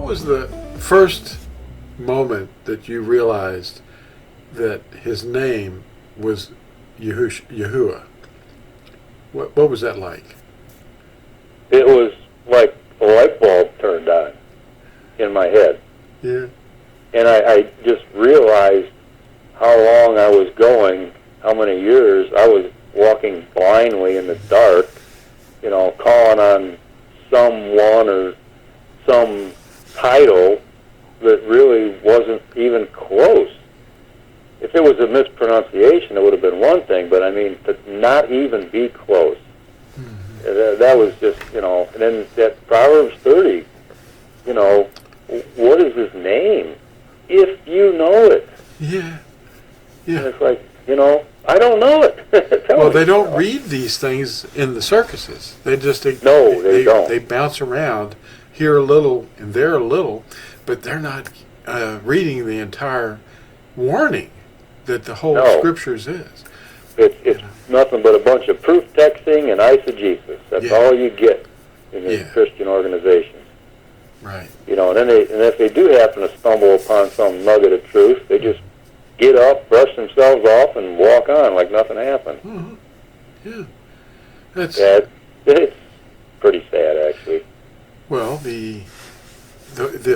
what was the first moment that you realized that his name was Yahuwah? What was that like? It was like a light bulb turned on in my head. Yeah. And I just realized how long I was going, how many years I was walking blindly in the dark, calling on someone or some title that really wasn't even close. If it was a mispronunciation, it would have been one thing, but I mean, to not even be close. Mm-hmm. That was just, and then that Proverbs 30, what is his name? If you know it. Yeah. Yeah. And it's like, I don't know it. Well, they don't read these things in the circuses. They just they don't. They bounce around here a little and there a little, but they're not reading the entire warning that the whole scriptures is. It's nothing but a bunch of proof texting and eisegesis. That's all you get in these Christian organizations. Right. And then if they do happen to stumble upon some nugget of truth, they just get up, brush themselves off, and walk on like nothing happened. Mm-hmm. Yeah. It's pretty sad, actually. Well, the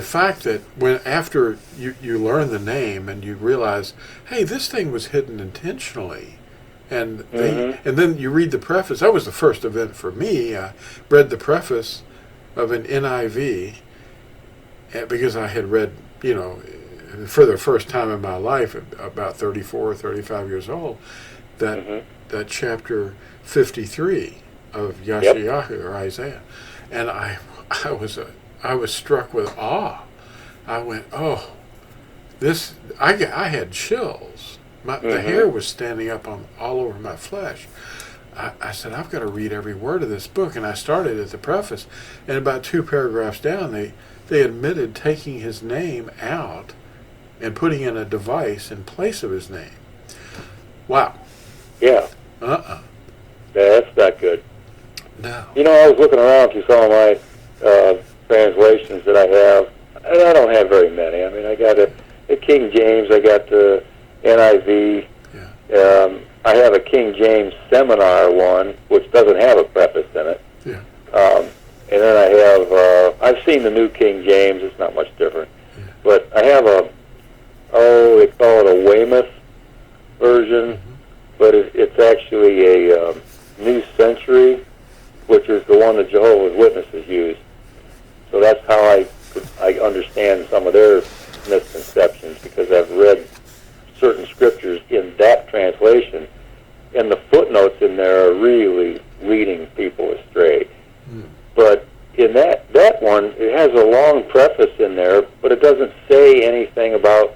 fact that after you learn the name and you realize, hey, this thing was hidden intentionally, and and then you read the preface. That was the first event for me. I read the preface of an NIV because I had read, for the first time in my life, about 34 or 35 years old, that chapter 53 of Yeshayahu or Isaiah, and I was struck with awe. I went, oh, this! I had chills. The hair was standing up all over my flesh. I said, I've got to read every word of this book, and I started at the preface, and about 2 paragraphs down, they admitted taking his name out and putting in a device in place of his name. Wow. Yeah. Yeah, that's not good. No. I was looking around through some of my translations that I have, and I don't have very many. I mean, I got a King James, I got the NIV. Yeah. I have a King James Seminar one, which doesn't have a preface in it. Yeah. And then I have, I've seen the New King James. It's not much different. Yeah. But I have they call it a Weymouth version, but it's actually a New Century, which is the one that Jehovah's Witnesses use. So that's how I understand some of their misconceptions, because I've read certain scriptures in that translation, and the footnotes in there are really leading people astray. But in that one, it has a long preface in there, but it doesn't say anything about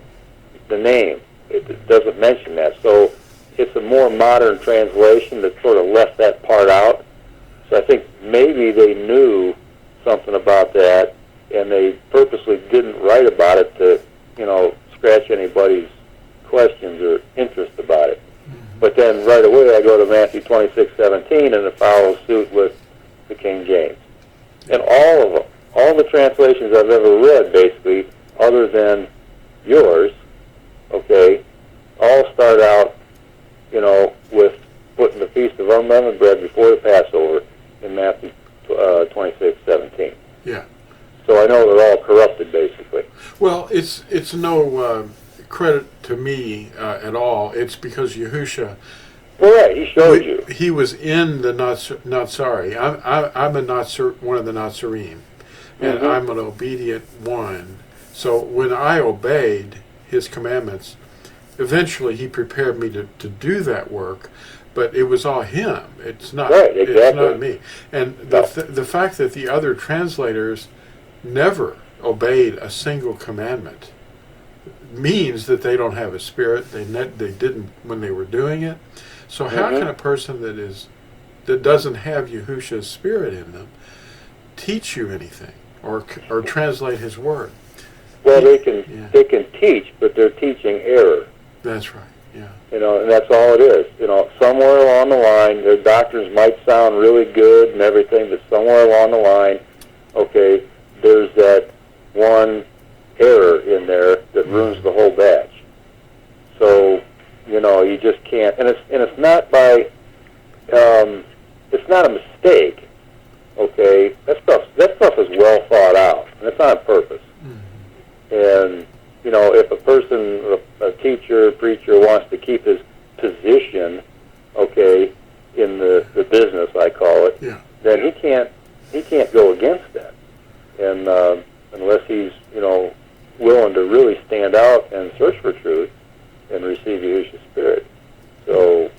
the name. It doesn't mention that. So it's a more modern translation that sort of left that part out. So I think maybe they knew something about that, and they purposely didn't write about it to, scratch anybody's questions or interest about it. But then right away I go to Matthew 26:17, and it follows suit with the King James. And all of them, all the translations I've ever read, basically, other than yours, all start out, with putting the Feast of Unleavened Bread before the Passover in Matthew 26:17. Yeah. So I know they're all corrupted, basically. Well, it's no credit to me at all. It's because Yahusha. Well, right, he showed you. He was in the Natsari. I'm one of the Natsarim, and I'm an obedient one. So when I obeyed his commandments, eventually he prepared me to do that work, but it was all him. It's not. Right, exactly. It's not me. And the fact that the other translators never obeyed a single commandment means that they don't have a spirit. They didn't when they were doing it. So how can a person that doesn't have Yahusha's spirit in them teach you anything or translate his word? Well, they can teach, but they're teaching error. That's right. Yeah. And that's all it is. Somewhere along the line, their doctrines might sound really good and everything, but somewhere along the line, there's that one error in there that ruins the whole batch. So, you just can't, and it's not by, it's not a mistake. Okay, that stuff is well thought out, and it's on purpose. And if a person, a teacher, preacher wants to keep his position, okay, in the business, I call it, then he can't go against that, and unless he's willing to really stand out and search for truth and receive Yahushua's Spirit. So,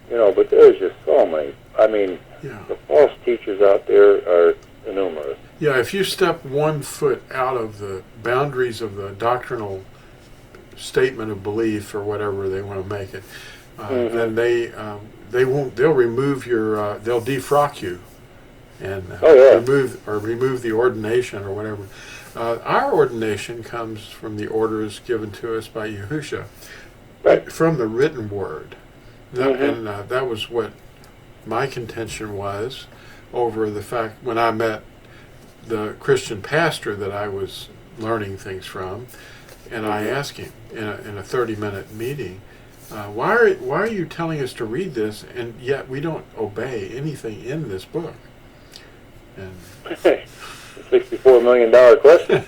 but there's just so many. I mean, the false teachers out there are numerous. Yeah, if you step 1 foot out of the boundaries of the doctrinal statement of belief or whatever they want to make it, then they'll remove your, they'll defrock you and remove the ordination or whatever. Our ordination comes from the orders given to us by Yahushua, from the written word. And that was what my contention was over the fact when I met the Christian pastor that I was learning things from, and I asked him in a 30-minute meeting, why are you telling us to read this, and yet we don't obey anything in this book? And $64 million question.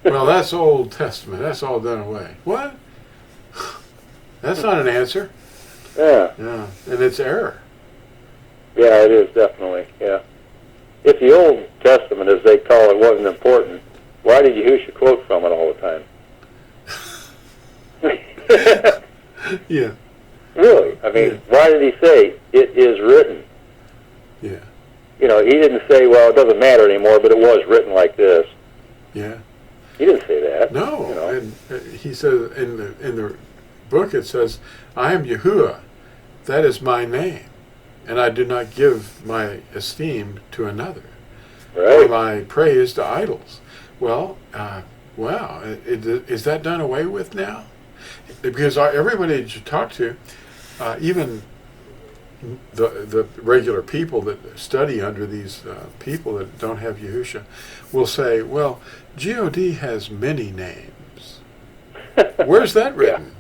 Well, that's Old Testament. That's all done away. What? That's not an answer. Yeah. Yeah, and it's error. Yeah, it is, definitely, yeah. If the Old Testament, as they call it, wasn't important, why did Yahushua quote from it all the time? Yeah. Really? I mean, why did he say, it is written? Yeah. He didn't say, well, it doesn't matter anymore, but it was written like this. Yeah. He didn't say that. No, and he says in the book it says, I am Yahuwah, that is my name, and I do not give my esteem to another, or my praise to idols. Well, wow, is that done away with now? Because everybody that you talk to, even the regular people that study under these people that don't have Yahushua, will say, well, God has many names. Where's that written?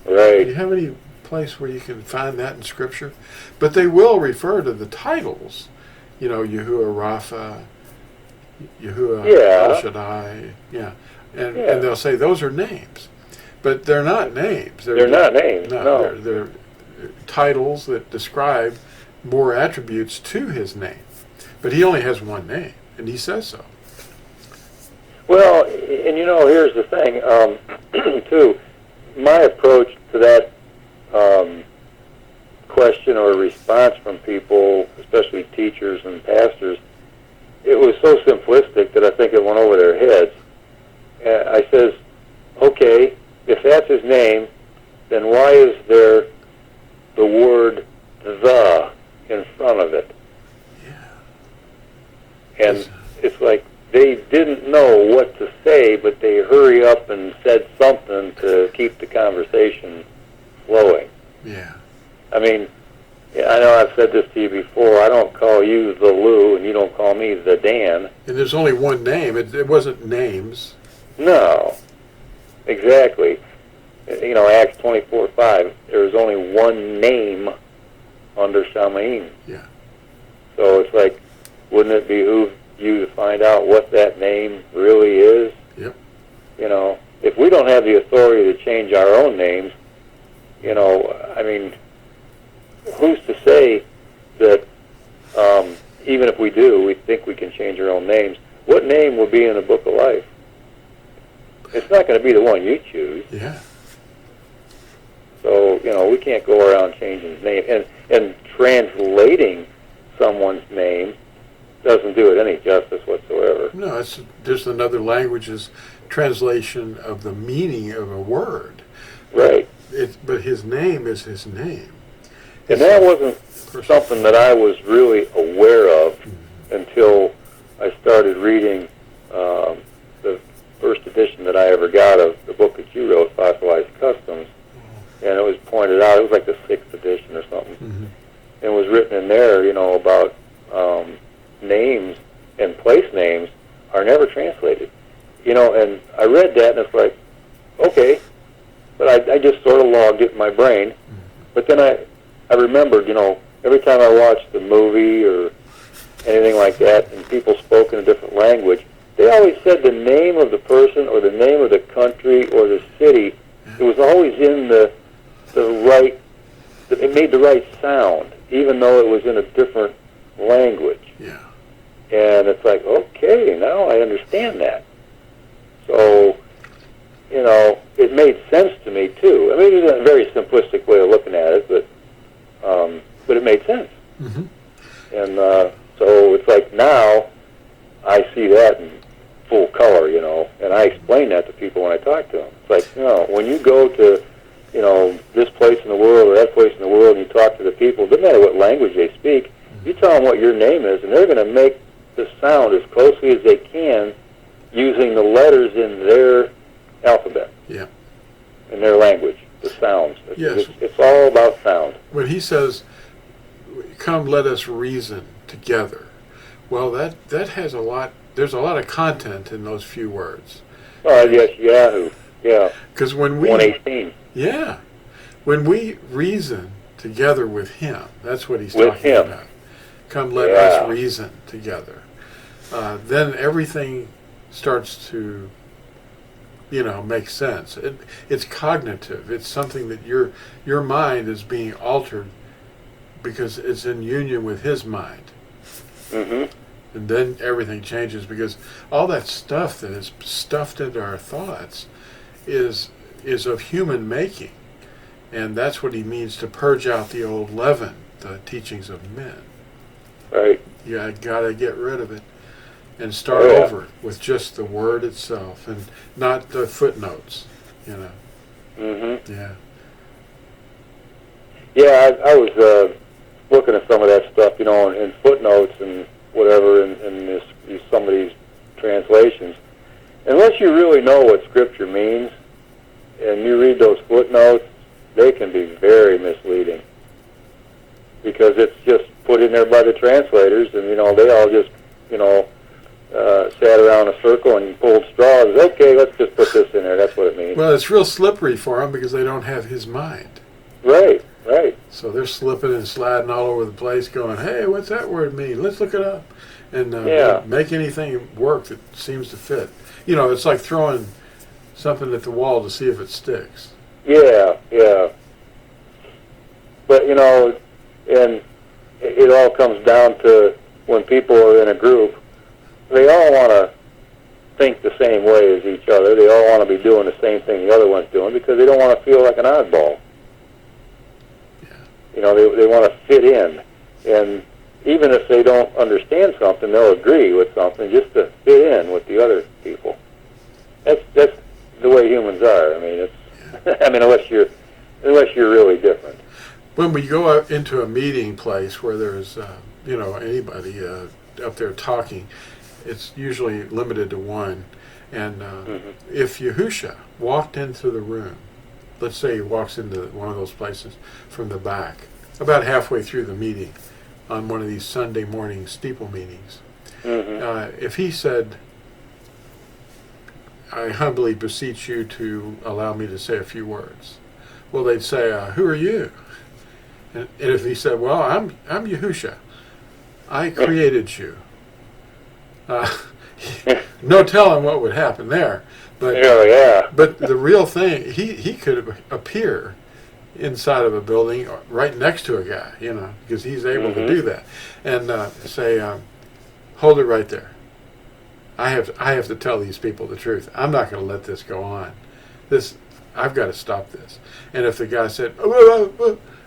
Right. Do you have any place where you can find that in Scripture? But they will refer to the titles, Yahuwah Rapha, Yahuwah El Shaddai, and they'll say those are names, but they're not names. They're not names. No. They're titles that describe more attributes to his name, but he only has one name, and he says so. Well, and here's the thing, too. My approach to that question or response from people, especially teachers and pastors, it was so simplistic that I think it went over their heads. I says, okay, if that's his name, then why is there the word the in front of it? Yeah. And it's like they didn't know what to say, but they hurry up and said something to keep the conversation flowing. Yeah. I mean, I know I've said this to you before. I don't call you the Lew, and you don't call me the Dan. And there's only one name. It wasn't names. No. Exactly. Acts 24:5. There's only one name under Shamayim. Yeah. So it's like, wouldn't it behoove you to find out what that name really is? Yep. If we don't have the authority to change our own names, I mean, who's to say that even if we do, we think we can change our own names? What name will be in the Book of Life? It's not going to be the one you choose. Yeah. So, we can't go around changing his name. And translating someone's name doesn't do it any justice whatsoever. No, it's just another language's translation of the meaning of a word. Right. But his name is his name. And that wasn't something that I was really aware of until I started reading the first edition that I ever got of the book that you wrote, Fossilized Customs. And it was pointed out, it was like the 6th edition or something. And it was written in there, about names and place names are never translated. and I read that, and it's like, okay, but I just sort of logged it in my brain. But then I remembered, every time I watched the movie or anything like that, and people spoke in a different language, they always said the name of the person or the name of the country or the city. It was always in the right, it made the right sound, even though it was in a different language. Yeah. And it's like, okay, now I understand that. So, it made sense to me, too. I mean, it's a very simplistic way of looking at it, but it made sense. Mm-hmm. And so it's like now I see that in full color, and I explain that to people when I talk to them. It's like, when you go to, this place in the world or that place in the world, and you talk to the people, doesn't matter what language they speak, you tell them what your name is, and they're going to make the sound as closely as they can using the letters in their alphabet. Yeah. In their language, the sounds. Yes. It's all about sound. When he says, "Come, let us reason together," well, that has a lot. There's a lot of content in those few words. Oh, yes, Yahoo. Yeah. Because when we 118. Yeah, when we reason together with Him, that's what he's With talking Him. about. Come, let us reason together. Then everything starts to, make sense. It's cognitive. It's something that your mind is being altered because it's in union with His mind. Mm-hmm. And then everything changes because all that stuff that is stuffed into our thoughts is of human making. And that's what he means to purge out the old leaven, the teachings of men. Right. You gotta get rid of it and start over with just the word itself and not the footnotes, Mm-hmm. Yeah. Yeah, I was looking at some of that stuff, in footnotes and whatever in some of these translations. Unless you really know what Scripture means, and you read those footnotes, they can be very misleading because it's just put in there by the translators, and they all just sat around a circle and pulled straws. Okay, let's just put this in there. That's what it means. Well, it's real slippery for them because they don't have his mind. Right. So they're slipping and sliding all over the place going, hey, what's that word mean? Let's look it up. And make anything work that seems to fit. It's like throwing something at the wall to see if it sticks. Yeah. But, and it all comes down to when people are in a group, they all want to think the same way as each other. They all want to be doing the same thing the other one's doing because they don't want to feel like an oddball. They want to fit in. And even if they don't understand something, they'll agree with something just to fit in with the other people. That's the way humans are. I mean, it's unless you're really different. When we go out into a meeting place where there's anybody up there talking, it's usually limited to one. And if Yahusha walked into the room, let's say he walks into one of those places from the back, about halfway through the meeting on one of these Sunday morning steeple meetings, if he said, I humbly beseech you to allow me to say a few words, well, they'd say, who are you? And if he said, well, I'm Yahusha, I created you. No telling what would happen there. But, but the real thing, he could appear inside of a building right next to a guy, because he's able to do that. And say, hold it right there. I have to tell these people the truth. I'm not going to let this go on. I've got to stop this. And if the guy said,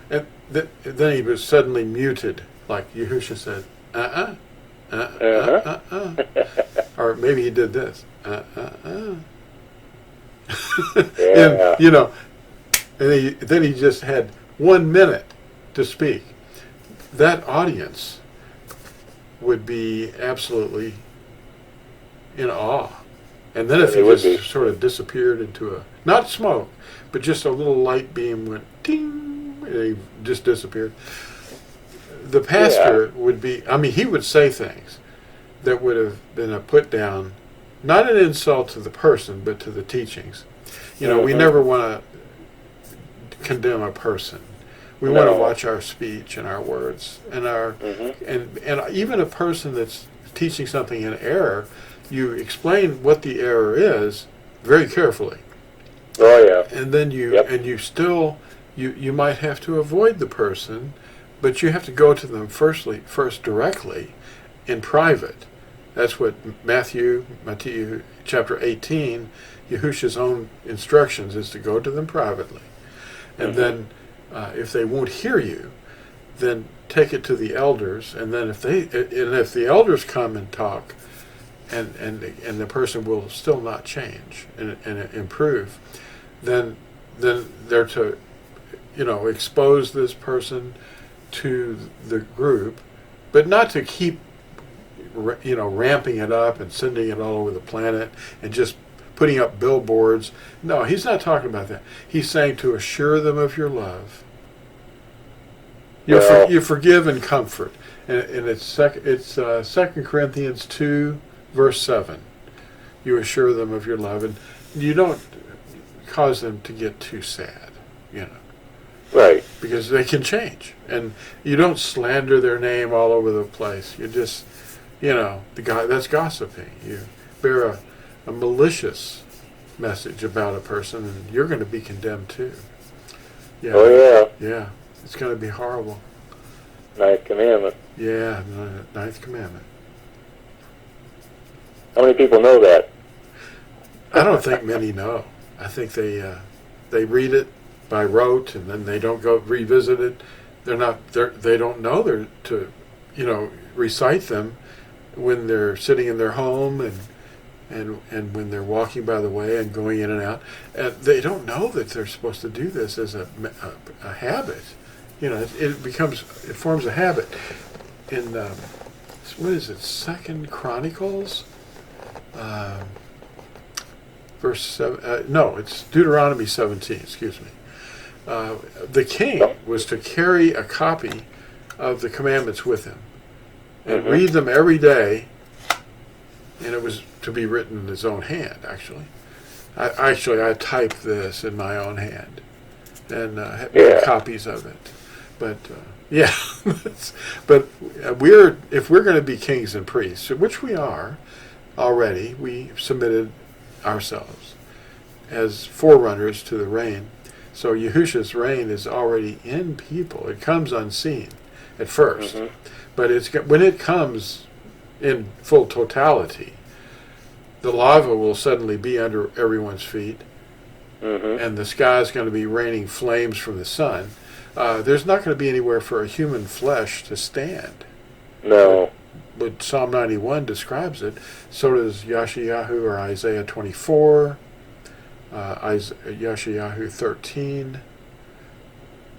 and then he was suddenly muted, like Yahusha said, or maybe he did this, and then he just had 1 minute to speak. That audience would be absolutely in awe. And then if he just sort of disappeared into not smoke, but just a little light beam went ding, and he just disappeared. The pastor would be, he would say things that would have been a put down not an insult to the person, but to the teachings. We never want to condemn a person. We want to watch our speech and our words and and even a person that's teaching something in error. You explain what the error is very carefully. Oh yeah. And then you still might have to avoid the person, but you have to go to them first directly in private. That's what Matthew chapter 18, Yahushua's own instructions is to go to them privately. And then if they won't hear you, then take it to the elders, and then if the elders come and talk, and the person will still not change and improve, then they're to expose this person to the group, but not to keep ramping it up and sending it all over the planet and just putting up billboards. No, he's not talking about that. He's saying to assure them of your love. You forgive and comfort, and it's 2 Corinthians 2 verse 7. You assure them of your love, and you don't cause them to get too sad, Right. Because they can change, and you don't slander their name all over the place. You just, the guy that's gossiping. You bear a malicious message about a person, and you're going to be condemned too. Yeah. Oh yeah. Yeah. It's going to be horrible. Ninth commandment. Yeah, ninth commandment. How many people know that? I don't think many know. I think they read it by rote, and then they don't go revisit it. They don't know they're to recite them when they're sitting in their home and when they're walking by the way and going in and out. And they don't know that they're supposed to do this as a habit. It forms a habit. In what is it? 2 Chronicles, verse 7. No, it's Deuteronomy 17. Excuse me. The king was to carry a copy of the commandments with him and read them every day, and it was to be written in his own hand. I typed this in my own hand and had copies of it. But but if we're going to be kings and priests, which we are already, we submitted ourselves as forerunners to the reign. So Yahushua's reign is already in people. It comes unseen at first, but when it comes in full totality, the lava will suddenly be under everyone's feet, and the sky is going to be raining flames from the sun. There's not going to be anywhere for a human flesh to stand. No. But Psalm 91 describes it. So does Yeshayahu or Isaiah 24, Yeshayahu 13,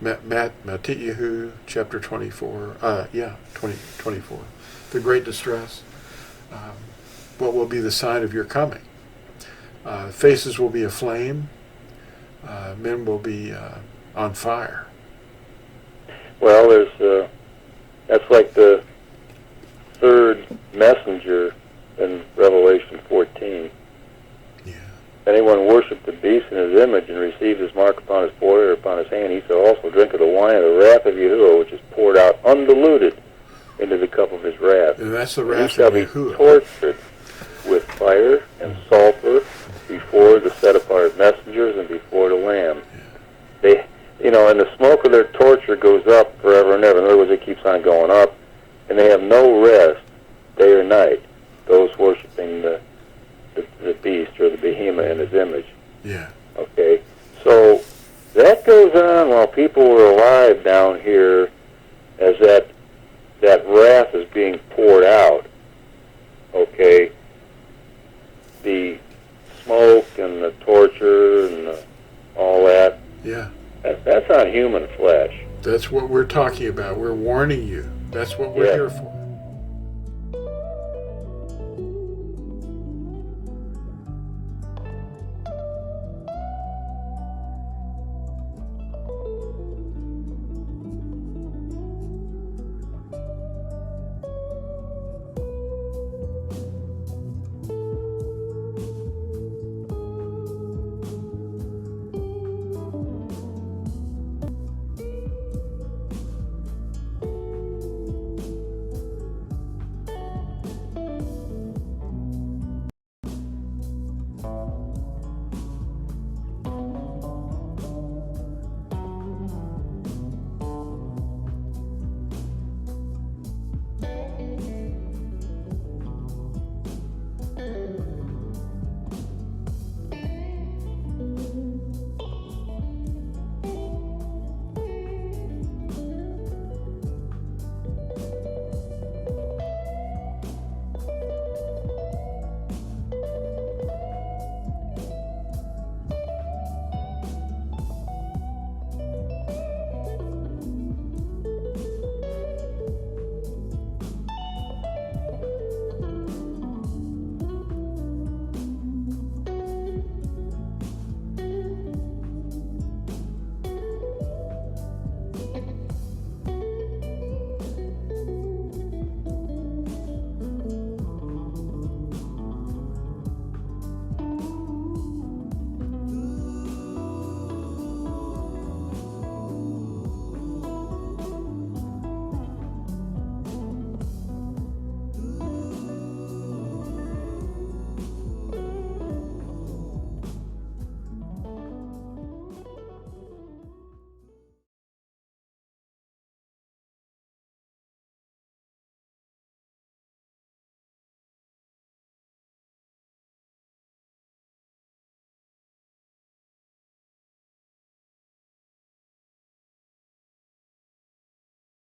Matthew chapter 24. 24. The great distress. What will be the sign of your coming? Faces will be aflame. Men will be on fire. Well, that's like the third messenger in Revelation 14. Yeah. If anyone worship the beast in his image and receive his mark upon his forehead or upon his hand, he shall also drink of the wine of the wrath of Yahuwah, which is poured out undiluted into the cup of his wrath. And that's the And wrath he shall of be Yahuwah. tortured with fire and sulfur before the set apart messengers and before the Lamb. They, and the smoke of their torture goes up forever and ever. In other words, it keeps on going up, and they have no rest day or night, those worshiping the beast or the behemoth in his image. Yeah. Okay, so that goes on while people were alive down here, as that wrath is being poured out. Okay, the smoke and the torture and all that. Yeah. That's on human flesh. That's what we're talking about. We're warning you. That's what we're here for.